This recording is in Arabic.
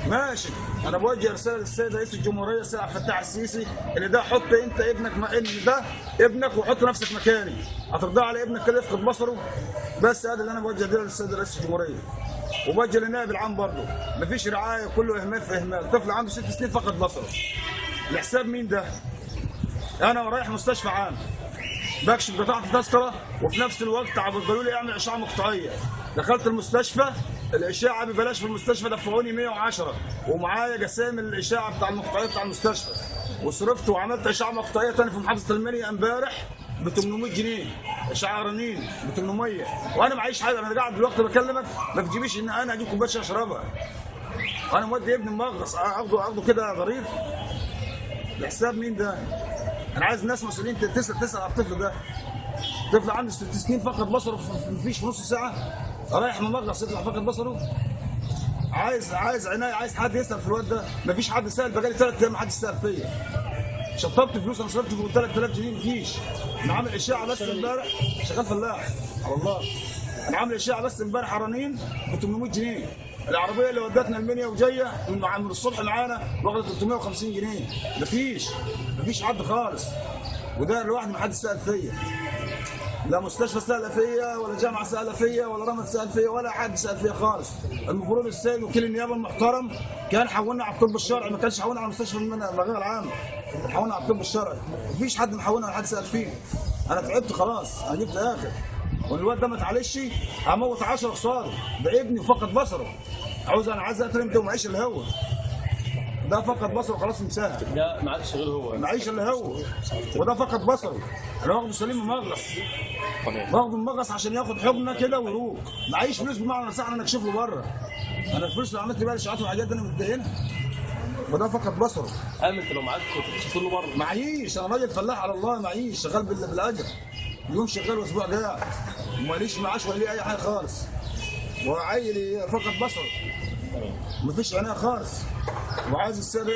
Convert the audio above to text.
ماشي. انا بوجه رساله للسيد رئيس الجمهوريه السيد عبد الفتاح السيسي اللي ده حط انت ابنك ان ده ابنك وحط نفسك مكاني. هترضى على ابنك كده يفقد بصره؟ بس هذا اللي انا بوجه ده للسيد رئيس الجمهوريه. وبوجه للنائب العام برضه، مفيش رعايه، كله اهمال في اهمال. طفل عنده 6 سنين فقد بصره. لحساب مين ده؟ انا رايح مستشفى عام بكشف قطعت التذكره وفي نفس الوقت قالوا لي اعمل اشعه مقطعيه. دخلت المستشفى، الاشعه ببلاش في المستشفى، دفعوني 110 ومعايا جسام الاشعه بتاع المقطعيه بتاع المستشفى. وصرفت وعملت اشعه مقطعيه ثاني في محافظه المنيا امبارح ب 800 جنيه، اشعه رنين ب 800. وانا معيش حاجه، انا قاعد دلوقتي بكلمك ما تجيبيش ان انا اجيب كوبايه شاي اشربها. انا مودي ابني مغص اخده كده ضرير. لحساب مين ده؟ انا عايز ناس مسؤولين تسال على الطفل ده. طفل عنده 6 سنين فقد بصره مفيش في نص ساعه، رايح ممغص يطلع فقد بصره. عايز عنايه، عايز حد يسال في الواد ده. مفيش حد سال، بقالي 3 ايام ما حدش سال فيا. شطبت فلوس، انا صرفت فوق 3000 جنيه مفيش. انا عامل اشاعه بس امبارح، شغال فلاح والله. انا عامل اشاعه بس امبارح رنين ب 800 جنيه. العربيه اللي ودتنا المنيا وجايه من الصبح معانا واخده 350 جنيه. مفيش حد خالص. وده لوحدي ما حدش سال فيا. لا مستشفى سأل فيا ولا جامعه سأل فيا ولا رمض سأل فيا ولا حد سأل فيا خالص. المفروض السيد وكيل النيابه المحترم كان حولنا على الطب الشرعي، ما كانش حولنا على مستشفى الرغيف العام، حولنا على الطب الشرعي. مفيش حد محولنا ولا حد سأل فيه. انا تعبت خلاص، انا جبت اخر. والواد ده ما اتعالجش هموت 10 قصاده. ده ابني وفقد بصره. انا عايز اقتل امتى ومعيش الا هو. ده فقد بصره خلاص مساهم. ده ما عادش غير هو. معيش الا هو. وده فقد بصره. انا واخده سليم ممغص. واخده ممغص عشان ياخد حضنه كده ويروق. معيش فلوس بمعنى صح انا اكشف له بره. انا الفلوس اللي عملت بيها الاشاعات والحاجات دي انا مدينها. وده فقد بصره. انت لو معاك كنت تكشف له بره. معيش، انا راجل فلاح على الله، معيش، شغال بالاجر. يوم شغال واسبوع قاعد. وماليش معاش ولا لي اي حاجه خالص. وعيلي فقد بصره. مفيش عنايه خالص. وعايز السيد